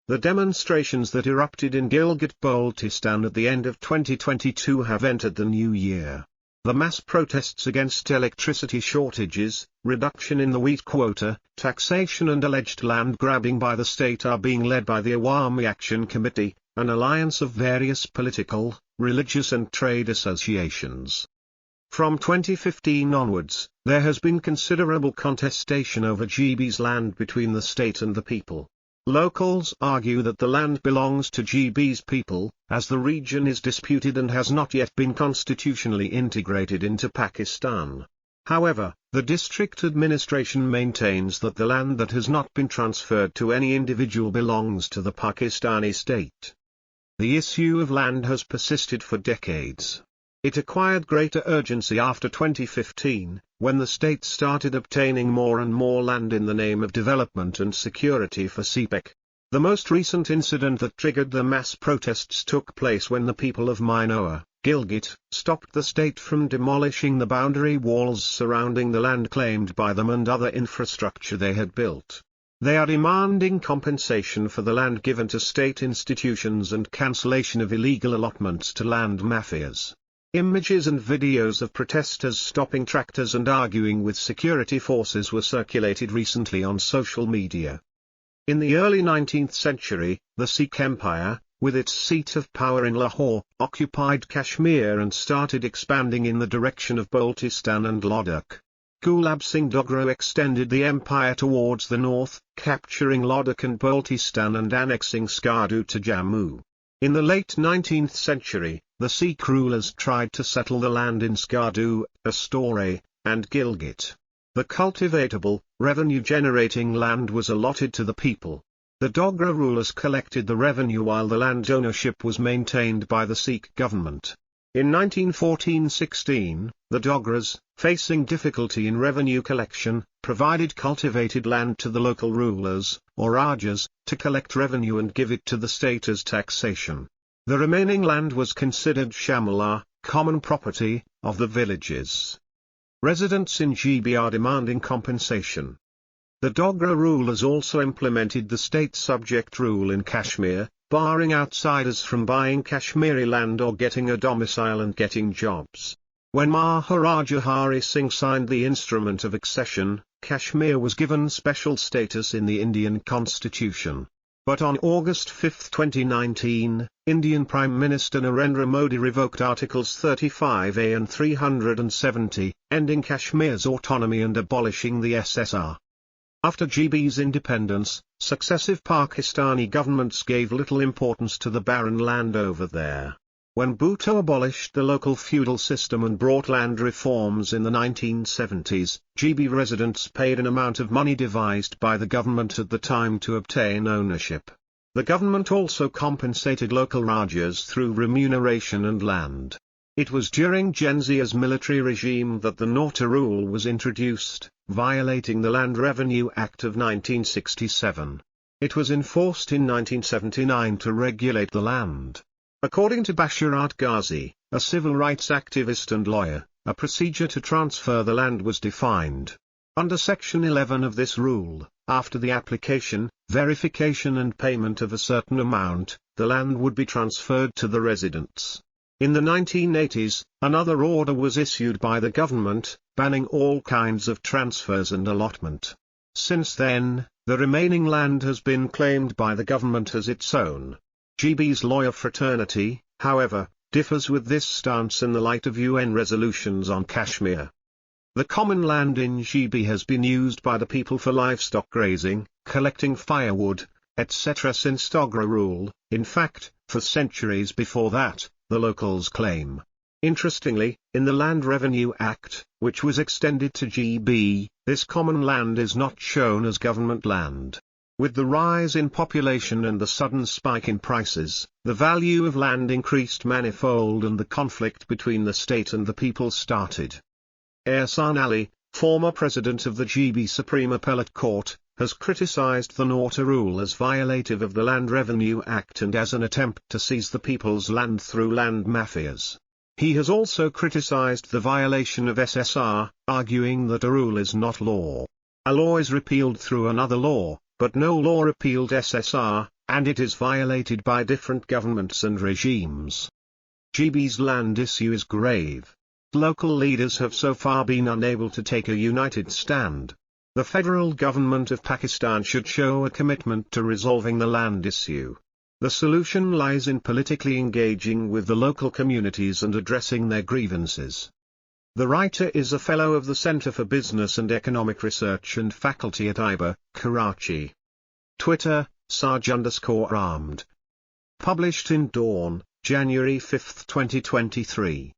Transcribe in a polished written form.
The demonstrations that erupted in Gilgit-Baltistan at the end of 2022 have entered the new year. The mass protests against electricity shortages, reduction in the wheat quota, taxation and alleged land grabbing by the state are being led by the Awami Action Committee, an alliance of various political, religious and trade associations. From 2015 onwards, there has been considerable contestation over GB's land between the state and the people. Locals argue that the land belongs to GB's people, as the region is disputed and has not yet been constitutionally integrated into Pakistan. However, the district administration maintains that the land that has not been transferred to any individual belongs to the Pakistani state. The issue of land has persisted for decades. It acquired greater urgency after 2015, when the state started obtaining more and more land in the name of development and security for CPEC. The most recent incident that triggered the mass protests took place when the people of Minoa, Gilgit, stopped the state from demolishing the boundary walls surrounding the land claimed by them and other infrastructure they had built. They are demanding compensation for the land given to state institutions and cancellation of illegal allotments to land mafias. Images and videos of protesters stopping tractors and arguing with security forces were circulated recently on social media. In the early 19th century, the Sikh Empire, with its seat of power in Lahore, occupied Kashmir and started expanding in the direction of Baltistan and Ladakh. Gulab Singh Dogra extended the empire towards the north, capturing Ladakh and Baltistan and annexing Skardu to Jammu. In the late 19th century, the Sikh rulers tried to settle the land in Skardu, Astore, and Gilgit. The cultivatable, revenue-generating land was allotted to the people. The Dogra rulers collected the revenue while the land ownership was maintained by the Sikh government. In 1914-16, the Dogras, facing difficulty in revenue collection, provided cultivated land to the local rulers, or Rajas, to collect revenue and give it to the state as taxation. The remaining land was considered shamala, common property, of the villages. Residents in GB are demanding compensation. The Dogra rulers also implemented the state subject rule in Kashmir, barring outsiders from buying Kashmiri land or getting a domicile and getting jobs. When Maharaja Hari Singh signed the instrument of accession, Kashmir was given special status in the Indian constitution. But on August 5, 2019, Indian Prime Minister Narendra Modi revoked Articles 35A and 370, ending Kashmir's autonomy and abolishing the SSR. After GB's independence, successive Pakistani governments gave little importance to the barren land over there. When Bhutto abolished the local feudal system and brought land reforms in the 1970s, GB residents paid an amount of money devised by the government at the time to obtain ownership. The government also compensated local Rajas through remuneration and land. It was during Genzia's military regime that the Naughter rule was introduced, violating the Land Revenue Act of 1967. It was enforced in 1979 to regulate the land. According to Basharat Ghazi, a civil rights activist and lawyer, a procedure to transfer the land was defined. Under Section 11 of this rule, after the application, verification and payment of a certain amount, the land would be transferred to the residents. In the 1980s, another order was issued by the government, banning all kinds of transfers and allotment. Since then, the remaining land has been claimed by the government as its own. GB's lawyer fraternity, however, differs with this stance in the light of UN resolutions on Kashmir. The common land in GB has been used by the people for livestock grazing, collecting firewood, etc. since Dogra rule, in fact, for centuries before that, the locals claim. Interestingly, in the Land Revenue Act, which was extended to GB, this common land is not shown as government land. With the rise in population and the sudden spike in prices, the value of land increased manifold and the conflict between the state and the people started. Ehsan Ali, former president of the GB Supreme Appellate Court, has criticized the Naughter rule as violative of the Land Revenue Act and as an attempt to seize the people's land through land mafias. He has also criticized the violation of SSR, arguing that a rule is not law. A law is repealed through another law, but no law repealed SSR, and it is violated by different governments and regimes. GB's land issue is grave. Local leaders have so far been unable to take a united stand. The federal government of Pakistan should show a commitment to resolving the land issue. The solution lies in politically engaging with the local communities and addressing their grievances. The writer is a fellow of the Center for Business and Economic Research and faculty at IBA, Karachi. Twitter, Sarge_armed. Published in Dawn, January 5, 2023.